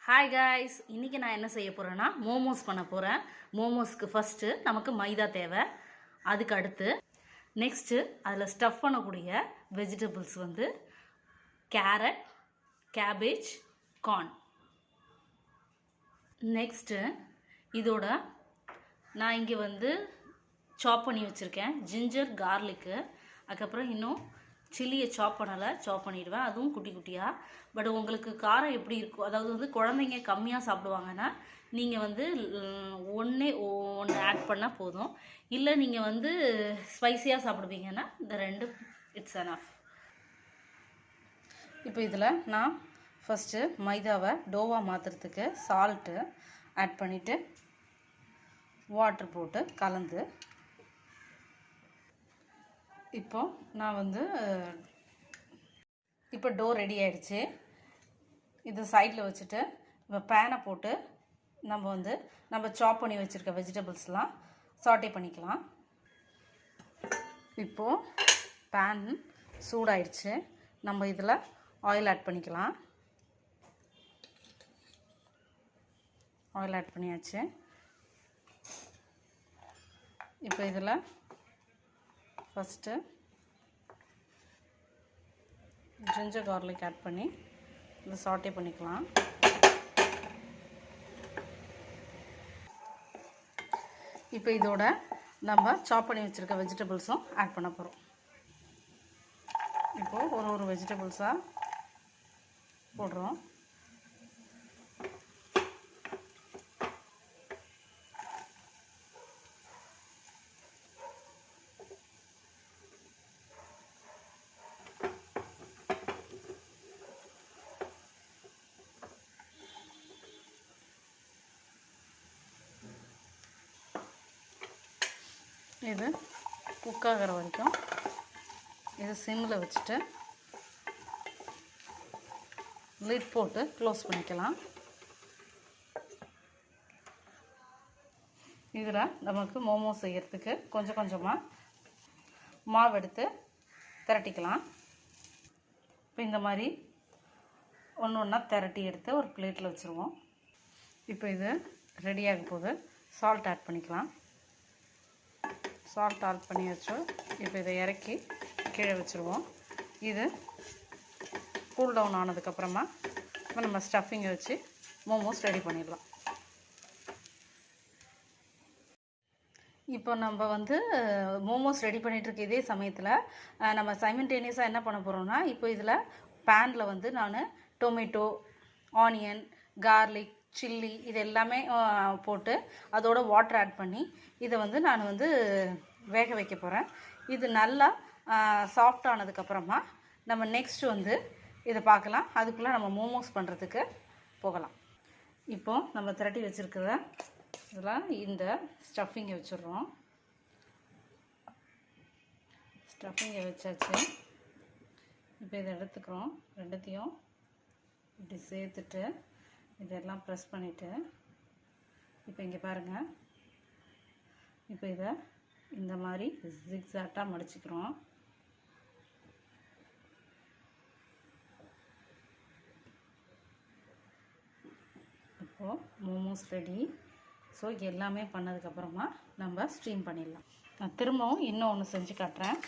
Hi guys, இன்றைக்கி நான் என்ன செய்ய போகிறேன்னா மோமோஸ் பண்ண போகிறேன். மோமோஸ்க்கு ஃபஸ்ட்டு நமக்கு மைதா தேவை. அதுக்கு அடுத்து நெக்ஸ்ட்டு அதில் ஸ்டஃப் பண்ணக்கூடிய வெஜிடபிள்ஸ் வந்து கேரட், கேபேஜ், கார்ன். நெக்ஸ்ட்டு இதோட நான் இங்கே வந்து சாப் பண்ணி வச்சுருக்கேன் ஜிஞ்சர், கார்லிக்கு. அதுக்கப்புறம் இன்னும் சில்லியை சாப் பண்ணிவிடுவேன், அதுவும் குட்டி குட்டியாக. பட் உங்களுக்கு காரம் எப்படி இருக்கும், அதாவது வந்து குழந்தைங்க கம்மியாக சாப்பிடுவாங்கன்னா நீங்கள் வந்து ஒன்று ஆட் பண்ணால் போதும். இல்லை நீங்கள் வந்து ஸ்பைஸியாக சாப்பிடுவீங்கன்னா இந்த ரெண்டு இட்ஸ் எனஃப். இப்போ இதில் நான் ஃபஸ்ட்டு மைதாவை டோவாக மாற்றுறதுக்கு சால்ட்டு ஆட் பண்ணிவிட்டு வாட்ரு போட்டு கலந்து, இப்போ நான் வந்து இப்போ டோ ரெடி ஆகிடுச்சு. இது சைடில் வச்சுட்டு இப்போ பேனை போட்டு நம்ம சாப் பண்ணி வச்சுருக்க வெஜிடபிள்ஸ்லாம் சாட்டே பண்ணிக்கலாம். இப்போது பேன் சூடாயிடுச்சு, நம்ம இதில் ஆயில் ஆட் பண்ணிக்கலாம். ஆயில் ஆட் பண்ணியாச்சு. இப்போ இதில் ஃபஸ்ட்டு ஜிஞ்சர் கார்லிக் ஆட் பண்ணி இதை சாட்டே பண்ணிக்கலாம். இப்போ இதோட நம்ம சாப் பண்ணி வச்சுருக்க வெஜிடபிள்ஸும் ஆட் பண்ண போகிறோம். இப்போது ஒரு வெஜிடபிள்ஸாக போடுறோம். இது குக் ஆகிற வரைக்கும் இது சிம்மில் வச்சுட்டு லிட் போட்டு க்ளோஸ் பண்ணிக்கலாம். இதில் நமக்கு மோமோஸ் செய்கிறதுக்கு கொஞ்சம் கொஞ்சமாக மாவு எடுத்து திரட்டிக்கலாம். இப்போ இந்த மாதிரி ஒன்று ஒன்றா திரட்டி எடுத்து ஒரு பிளேட்டில் வச்சுருவோம். இப்போ இது ரெடியாக போகுது. சால்ட் ஆட் பண்ணிக்கலாம். சால்ட் ஆட் பண்ணி வச்சோம். இப்போ இதை இறக்கி கீழே வச்சுருவோம். இது கூல் டவுன் ஆனதுக்கப்புறமா நம்ம ஸ்டஃபிங்கை வச்சு மோமோஸ் ரெடி பண்ணிடலாம். இப்போ நம்ம வந்து மோமோஸ் ரெடி பண்ணிகிட்ருக்க இதே சமயத்தில் நம்ம சைமல்டேனியஸாக என்ன பண்ண போகிறோம்னா, இப்போ இதில் பேனில் வந்து நான் டொமேட்டோ, ஆனியன், கார்லிக், சில்லி இது எல்லாமே போட்டு அதோட வாட்டர் ஆட் பண்ணி இதை வந்து நான் வந்து வேக வைக்க போகிறேன். இது நல்லா சாஃப்ட் ஆனதுக்கப்புறமா நம்ம நெக்ஸ்ட்டு வந்து இதை பார்க்கலாம். அதுக்குள்ளே நம்ம மோமோஸ் பண்ணுறதுக்கு போகலாம். இப்போது நம்ம திரட்டி வச்சுருக்கிற இதெல்லாம் இந்த ஸ்டஃபிங்கை வச்சுடுறோம். ஸ்டஃபிங்கை வச்சாச்சு. இப்போ இதை எடுத்துக்கிறோம். ரெண்டுத்தையும் இப்படி சேர்த்துட்டு இதெல்லாம் ப்ரெஸ் பண்ணிவிட்டு இப்போ இங்கே பாருங்கள். இப்போ இதை இந்த மாதிரி ஜிக்ஸாட்டாக மடிச்சுக்கிறோம். இப்போது மோமோஸ் ரெடி. ஸோ எல்லாமே பண்ணதுக்கப்புறமா நம்ம ஸ்டீம் பண்ணிடலாம். நான் திரும்பவும் இன்னும் ஒன்று செஞ்சு காட்டுறேன்.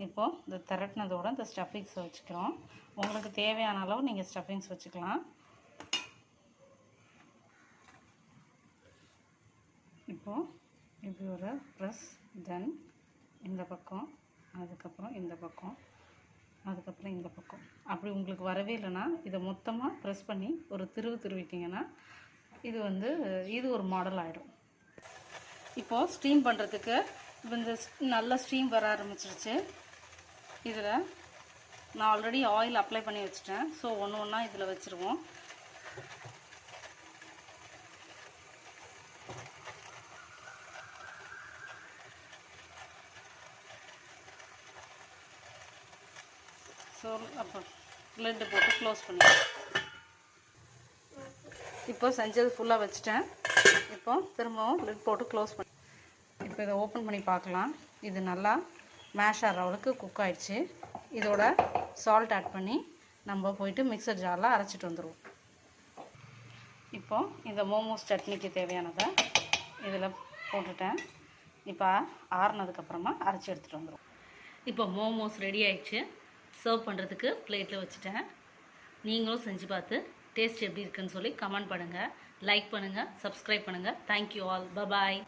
இப்போது இந்த திரட்டினதோடு இந்த ஸ்டஃபிங்ஸை வச்சுக்கிறோம். உங்களுக்கு தேவையான அளவு நீங்கள் ஸ்டஃபிங்ஸ் வச்சுக்கலாம். இப்போது இப்படி ஒரு ப்ரெஸ், தென் இந்த பக்கம், அதுக்கப்புறம் இந்த பக்கம், அதுக்கப்புறம் இந்த பக்கம். அப்படி உங்களுக்கு வரவே இல்லைன்னா இதை மொத்தமாக ப்ரெஸ் பண்ணி ஒரு திருவிட்டிங்கன்னா இது ஒரு மாடல் ஆகிடும். இப்போது ஸ்டீம் பண்ணுறதுக்கு இப்போ இந்த நல்லா ஸ்டீம் வர ஆரம்பிச்சிருச்சு. இதில் நான் ஆல்ரெடி ஆயில் அப்ளை பண்ணி வச்சுட்டேன். ஸோ ஒன்று ஒன்றா இதில் வச்சுருவோம். ஸோ அப்போ லிட்டு போட்டு க்ளோஸ் பண்ணிடுவேன். இப்போ செஞ்சது ஃபுல்லாக வச்சுட்டேன். இப்போ திரும்பவும் லிட் போட்டு க்ளோஸ் பண்ணி இப்போ இதை ஓப்பன் பண்ணி பார்க்கலாம். இது நல்லா மேஷ் ஆகிற அளவுக்கு குக் ஆகிடுச்சு. இதோட சால்ட் ஆட் பண்ணி நம்ம போயிட்டு மிக்சர் ஜாரில் அரைச்சிட்டு வந்துடுவோம். இப்போ இந்த மோமோஸ் சட்னிக்கு தேவையானதை இதில் போட்டுட்டேன். இப்போ ஆறுனதுக்கப்புறமா அரைச்சி எடுத்துகிட்டு வந்துடும். இப்போ மோமோஸ் ரெடி ஆயிடுச்சு. சர்வ் பண்ணுறதுக்கு பிளேட்டில் வச்சுட்டேன். நீங்களும் செஞ்சு பார்த்து டேஸ்ட் எப்படி இருக்குன்னு சொல்லி கமெண்ட் பண்ணுங்கள், லைக் பண்ணுங்கள், சப்ஸ்கிரைப் பண்ணுங்கள். Thank you all. பாய்.